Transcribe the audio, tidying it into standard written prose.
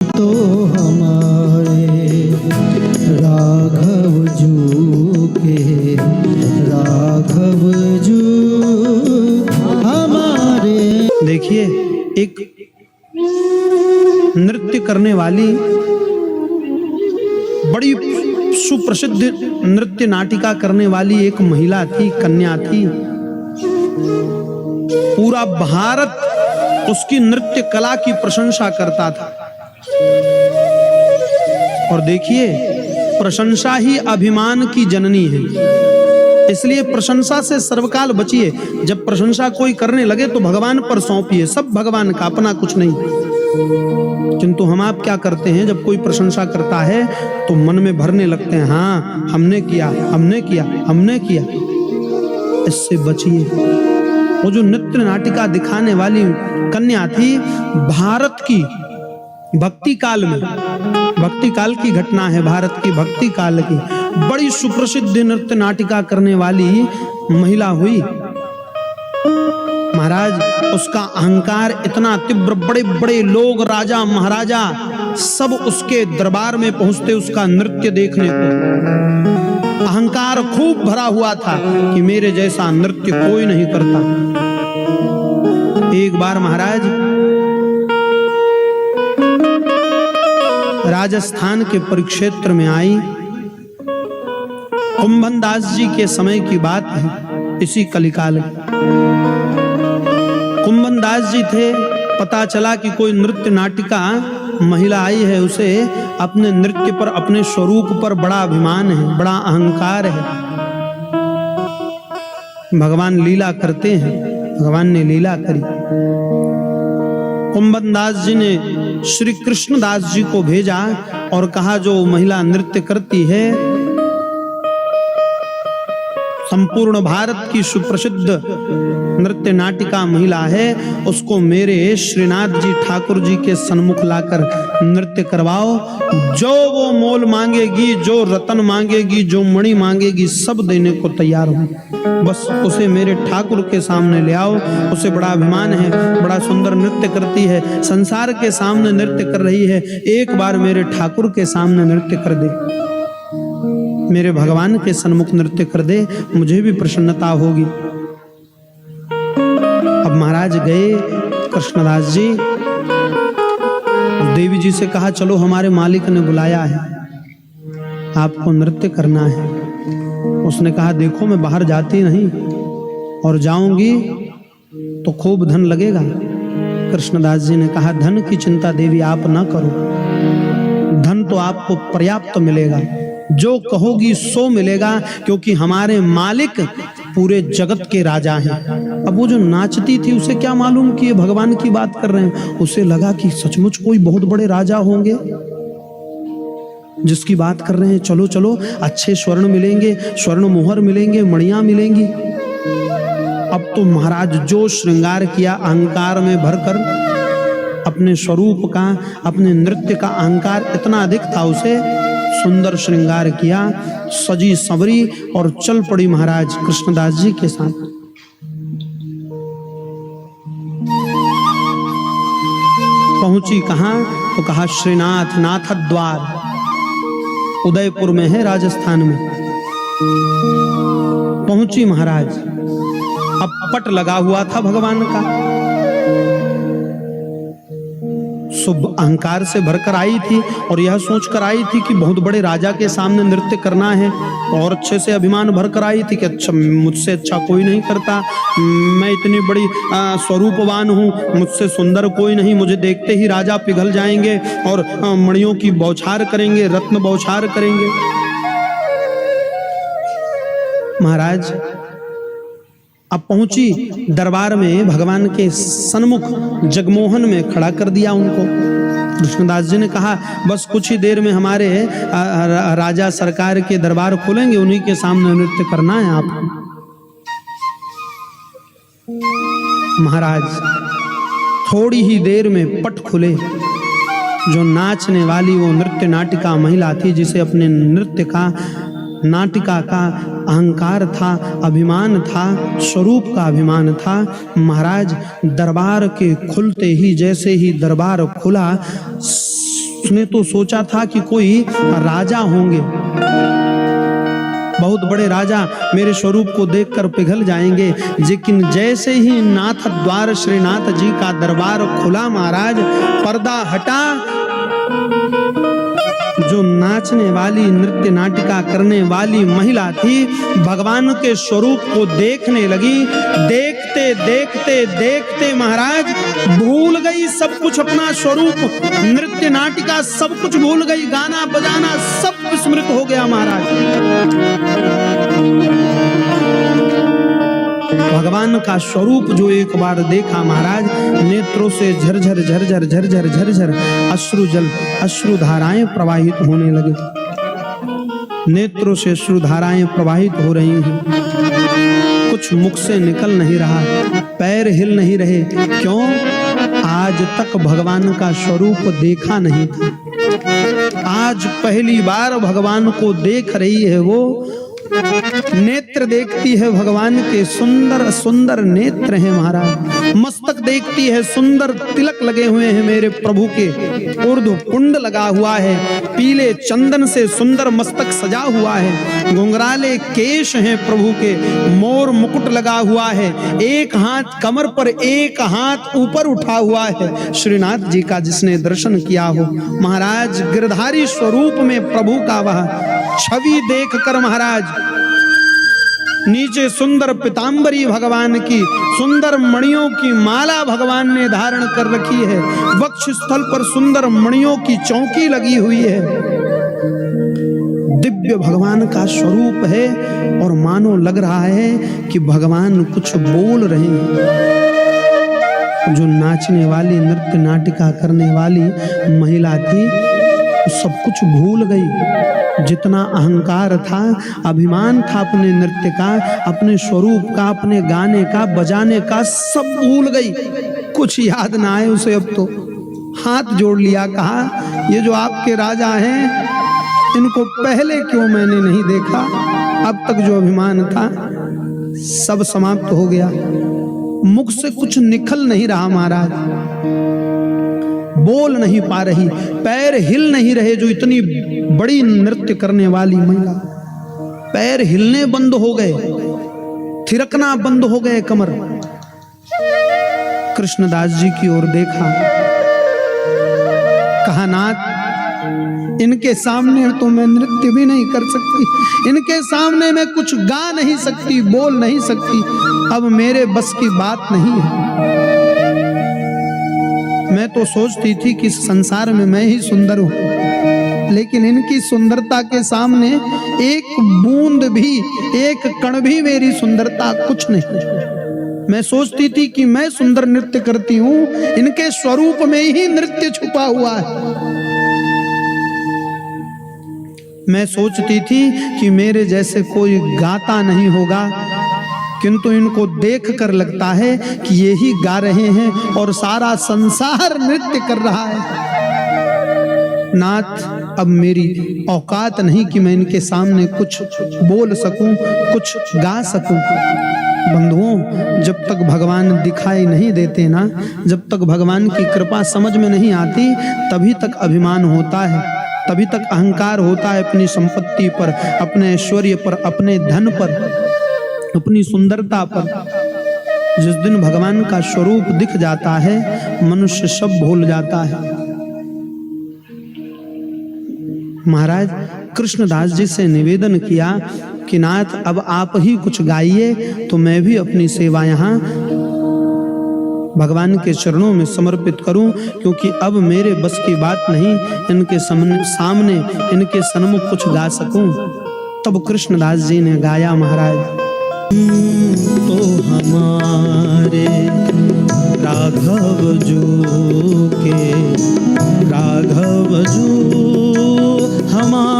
तो हमारे राघव जू के राघव जू हमारे। देखिए, एक नृत्य करने वाली बड़ी सुप्रसिद्ध नृत्य नाटिका करने वाली एक महिला थी, कन्या थी। पूरा भारत उसकी नृत्य कला की प्रशंसा करता था। और देखिए, प्रशंसा ही अभिमान की जननी है, इसलिए प्रशंसा से सर्वकाल बचिए। जब प्रशंसा कोई करने लगे तो भगवान पर सौंपिए, सब भगवान का, अपना कुछ नहीं। किंतु हम आप क्या करते हैं, जब कोई प्रशंसा करता है तो मन में भरने लगते हैं, हाँ हमने किया, हमने किया, हमने किया। इससे बचिए। वो जो नृत्य नाटिका दिखाने वाली कन्या थी, भारत की भक्ति काल में, भक्ति काल की घटना है, भारत की भक्ति काल की बड़ी सुप्रसिद्ध नृत्य नाटिका करने वाली महिला हुई। महाराज, उसका अहंकार इतना तीव्र, बड़े बड़े लोग, राजा महाराजा सब उसके दरबार में पहुंचते उसका नृत्य देखने को। अहंकार खूब भरा हुआ था कि मेरे जैसा नृत्य कोई नहीं करता। एक बार महाराज राजस्थान के परिक्षेत्र में आई, कुंभन दास जी के समय की बात है, इसी कलिकाल। कुंभन दास जी थे, पता चला कि कोई नृत्य नाटिका महिला आई है, उसे अपने नृत्य पर, अपने स्वरूप पर बड़ा अभिमान है, बड़ा अहंकार है। भगवान लीला करते हैं, भगवान ने लीला करी। कुंभन दास जी ने श्री कृष्ण दास जी को भेजा और कहा, जो महिला नृत्य करती है, संपूर्ण भारत की सुप्रसिद्ध नृत्य नाटिका महिला है, उसको मेरे श्रीनाथ जी ठाकुर जी के सन्मुख लाकर नृत्य करवाओ। जो वो मोल मांगेगी, जो रतन मांगेगी, जो मणि मांगेगी, सब देने को तैयार हूं। बस उसे मेरे ठाकुर के सामने ले आओ। उसे बड़ा अभिमान है, बड़ा सुंदर नृत्य करती है, संसार के सामने नृत्य कर रही है। एक बार मेरे ठाकुर के सामने नृत्य कर दे, मेरे भगवान के सन्मुख नृत्य कर दे, मुझे भी प्रसन्नता होगी। अब महाराज गए कृष्णदास जी, देवी जी से कहा, चलो हमारे मालिक ने बुलाया है, आपको नृत्य करना है। उसने कहा, देखो मैं बाहर जाती नहीं, और जाऊंगी तो खूब धन लगेगा। कृष्णदास जी ने कहा, धन की चिंता देवी आप ना करो, धन तो आपको पर्याप्त मिलेगा, जो कहोगी सो मिलेगा, क्योंकि हमारे मालिक पूरे जगत के राजा हैं। अब वो जो नाचती थी, उसे क्या मालूम कि ये भगवान की बात कर रहे हैं। उसे लगा कि सचमुच कोई बहुत बड़े राजा होंगे जिसकी बात कर रहे हैं। चलो चलो, अच्छे स्वर्ण मिलेंगे, स्वर्ण मोहर मिलेंगे, मणियां मिलेंगी। अब तो महाराज जो श्रृंगार किया, अहंकार में भरकर, अपने स्वरूप का, अपने नृत्य का अहंकार इतना अधिक था, उसे सुंदर श्रृंगार किया, सजी संवरी और चल पड़ी महाराज कृष्णदास जी के साथ। पहुंची कहां, तो कहा श्रीनाथ नाथ द्वार, उदयपुर में है, राजस्थान में। पहुंची महाराज, अब पट लगा हुआ था भगवान का। शुभ अहंकार से भरकर आई थी और यह सोचकर आई थी कि बहुत बड़े राजा के सामने नृत्य करना है, और अच्छे से अभिमान भरकर आई थी कि अच्छा, मुझसे अच्छा कोई नहीं करता, मैं इतनी बड़ी स्वरूपवान हूँ, मुझसे सुंदर कोई नहीं, मुझे देखते ही राजा पिघल जाएंगे और मणियों की बौछार करेंगे, रत्न बौछार करेंगे। महाराज अब पहुंची दरबार में, भगवान के सन्मुख जगमोहन में खड़ा कर दिया उनको। कृष्णदास जी ने कहा, बस कुछ ही देर में हमारे राजा सरकार के दरबार खुलेंगे, उन्हीं के सामने नृत्य करना है आपको। महाराज थोड़ी ही देर में पट खुले। जो नाचने वाली वो नृत्य नाटिका महिला थी, जिसे अपने नृत्य का, नाटिका का अहंकार था, अभिमान था, स्वरूप का अभिमान था। महाराज दरबार के खुलते ही, जैसे ही दरबार खुला, उसने तो सोचा था कि कोई राजा होंगे, बहुत बड़े राजा मेरे स्वरूप को देखकर पिघल जाएंगे, लेकिन जैसे ही नाथ द्वार श्रीनाथ जी का दरबार खुला महाराज, पर्दा हटा, जो नाचने वाली नृत्य नाटिका करने वाली महिला थी भगवान के स्वरूप को देखने लगी। देखते देखते देखते महाराज भूल गई सब कुछ, अपना स्वरूप, नृत्य नाटिका सब कुछ भूल गई, गाना बजाना सब विस्मृत हो गया महाराज। भगवान का स्वरूप जो एक बार देखा महाराज, नेत्रों से झरझर झरझर झरझर झरझर अश्रु धाराएं प्रवाहित होने लगे। नेत्रों से अश्रु धाराएं प्रवाहित हो रही हैं, कुछ मुख से निकल नहीं रहा, पैर हिल नहीं रहे। क्यों? आज तक भगवान का स्वरूप देखा नहीं था, आज पहली बार भगवान को देख रही है। वो नेत्र देखती है भगवान के, सुंदर सुंदर नेत्र हैं महाराज। मस्तक देखती है, सुंदर तिलक लगे हुए हैं मेरे प्रभु के, ऊर्ध्व कुंड लगा हुआ है, पीले चंदन से सुंदर मस्तक सजा हुआ है, घुंघराले केश हैं प्रभु के, मोर मुकुट लगा हुआ है, एक हाथ कमर पर एक हाथ ऊपर उठा हुआ है। श्रीनाथ जी का जिसने दर्शन किया हो महाराज, गिरधारी स्वरूप में प्रभु का वह छवि देखकर महाराज, नीचे सुंदर पीतांबरी भगवान की, सुंदर मणियों की माला भगवान ने धारण कर रखी है, वक्ष स्थल पर सुंदर मणियों की चौकी लगी हुई है। दिव्य भगवान का स्वरूप है और मानो लग रहा है कि भगवान कुछ बोल रहे हैं। जो नाचने वाली, नृत्य नाटिका करने वाली महिला थी, सब कुछ भूल गई। जितना अहंकार था, अभिमान था अपने नृत्य का, अपने स्वरूप का, अपने गाने का, बजाने का, सब भूल गई। कुछ याद ना आए उसे। अब तो हाथ जोड़ लिया, कहा ये जो आपके राजा हैं, इनको पहले क्यों मैंने नहीं देखा? अब तक जो अभिमान था सब समाप्त हो गया। मुख से कुछ निकल नहीं रहा महाराज, बोल नहीं पा रही, पैर हिल नहीं रहे। जो इतनी बड़ी नृत्य करने वाली महिला, पैर हिलने बंद हो गए, थिरकना बंद हो गए कमर। कृष्णदास जी की ओर देखा, कहा नाथ, इनके सामने तो मैं नृत्य भी नहीं कर सकती, इनके सामने मैं कुछ गा नहीं सकती, बोल नहीं सकती, अब मेरे बस की बात नहीं है। मैं तो सोचती थी कि इस संसार में मैं ही सुंदर हूं, लेकिन इनकी सुंदरता के सामने एक बूंद भी, एक कण भी मेरी सुंदरता कुछ नहीं। मैं सोचती थी कि मैं सुंदर नृत्य करती हूं, इनके स्वरूप में ही नृत्य छुपा हुआ है। मैं सोचती थी कि मेरे जैसे कोई गाता नहीं होगा, किंतु इनको देखकर लगता है कि ये ही गा रहे हैं और सारा संसार नृत्य कर रहा है। नाथ, अब मेरी औकात नहीं कि मैं इनके सामने कुछ बोल सकूं, कुछ गा सकूं। बंधुओं, जब तक भगवान दिखाई नहीं देते ना, जब तक भगवान की कृपा समझ में नहीं आती, तभी तक अभिमान होता है, तभी तक अहंकार होता है अपनी संपत्ति पर, अपने ऐश्वर्य पर, अपने धन पर, अपनी सुंदरता पर। जिस दिन भगवान का स्वरूप दिख जाता है, मनुष्य सब भूल जाता है। महाराज कृष्णदास जी से निवेदन किया कि नाथ, अब आप ही कुछ गाइए तो मैं भी अपनी सेवा यहाँ भगवान के चरणों में समर्पित करूं, क्योंकि अब मेरे बस की बात नहीं इनके सामने, इनके सन्मुख कुछ गा सकूं। तब कृष्णदास जी ने गाया महाराज, तो हमारे राघव जो के राघव जो हमारे